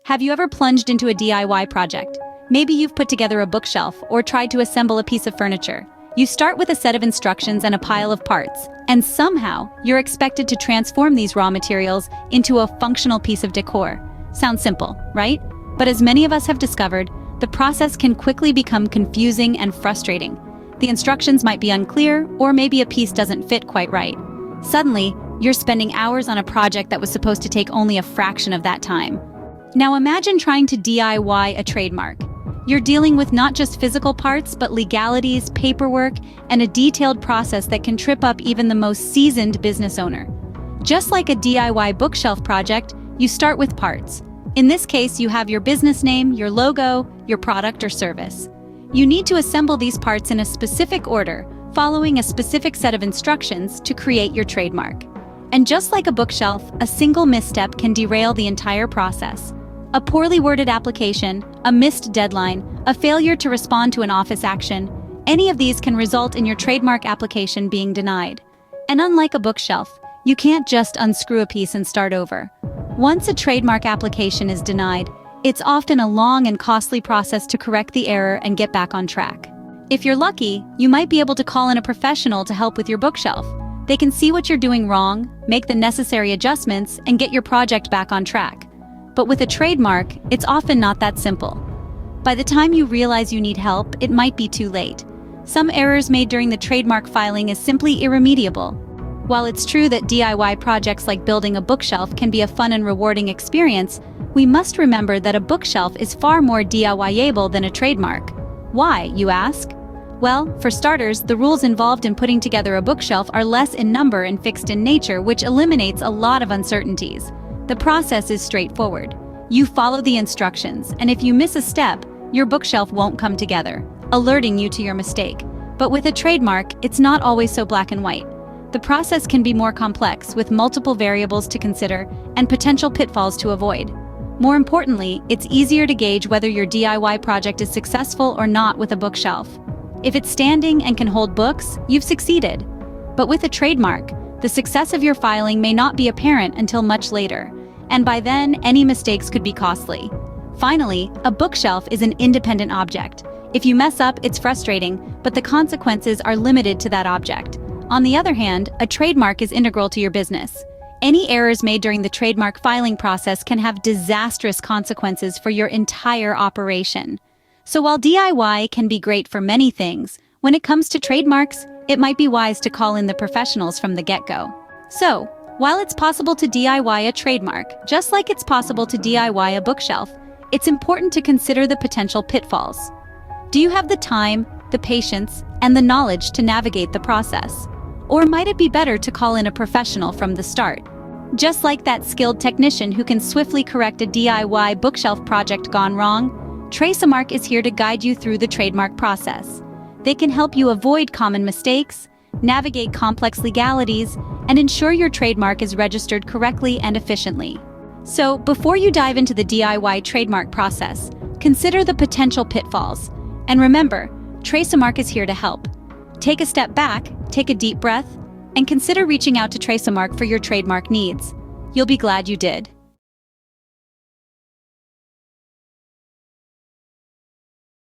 Have you ever plunged into a DIY project? Maybe you've put together a bookshelf or tried to assemble a piece of furniture. You start with a set of instructions and a pile of parts, and somehow you're expected to transform these raw materials into a functional piece of decor. Sounds simple, right? But as many of us have discovered, the process can quickly become confusing and frustrating. The instructions might be unclear, or maybe a piece doesn't fit quite right. Suddenly, you're spending hours on a project that was supposed to take only a fraction of that time. Now imagine trying to DIY a trademark. You're dealing with not just physical parts, but legalities, paperwork, and a detailed process that can trip up even the most seasoned business owner. Just like a DIY bookshelf project, you start with parts. In this case, you have your business name, your logo, your product or service. You need to assemble these parts in a specific order, following a specific set of instructions to create your trademark. And just like a bookshelf, a single misstep can derail the entire process. A poorly worded application, a missed deadline, a failure to respond to an office action, any of these can result in your trademark application being denied. And unlike a bookshelf, you can't just unscrew a piece and start over. Once a trademark application is denied, it's often a long and costly process to correct the error and get back on track. If you're lucky, you might be able to call in a professional to help with your bookshelf. They can see what you're doing wrong, make the necessary adjustments, and get your project back on track. But with a trademark, it's often not that simple. By the time you realize you need help, it might be too late. Some errors made during the trademark filing is simply irremediable. While it's true that DIY projects like building a bookshelf can be a fun and rewarding experience, we must remember that a bookshelf is far more DIY-able than a trademark. Why, you ask? Well, for starters, the rules involved in putting together a bookshelf are less in number and fixed in nature, which eliminates a lot of uncertainties. The process is straightforward. You follow the instructions, and if you miss a step, your bookshelf won't come together, alerting you to your mistake. But with a trademark, it's not always so black and white. The process can be more complex, with multiple variables to consider and potential pitfalls to avoid. More importantly, it's easier to gauge whether your DIY project is successful or not with a bookshelf. If it's standing and can hold books, you've succeeded. But with a trademark, the success of your filing may not be apparent until much later, and by then, any mistakes could be costly. Finally, a bookshelf is an independent object. If you mess up, it's frustrating, but the consequences are limited to that object. On the other hand, a trademark is integral to your business. Any errors made during the trademark filing process can have disastrous consequences for your entire operation. So while DIY can be great for many things, when it comes to trademarks, it might be wise to call in the professionals from the get-go. So, while it's possible to DIY a trademark, just like it's possible to DIY a bookshelf, it's important to consider the potential pitfalls. Do you have the time, the patience, and the knowledge to navigate the process? Or might it be better to call in a professional from the start? Just like that skilled technician who can swiftly correct a DIY bookshelf project gone wrong, Trasomark is here to guide you through the trademark process. They can help you avoid common mistakes, navigate complex legalities, and ensure your trademark is registered correctly and efficiently. So, before you dive into the DIY trademark process, consider the potential pitfalls. And remember, Trasomark is here to help. Take a step back, take a deep breath, and consider reaching out to Trasomark for your trademark needs. You'll be glad you did.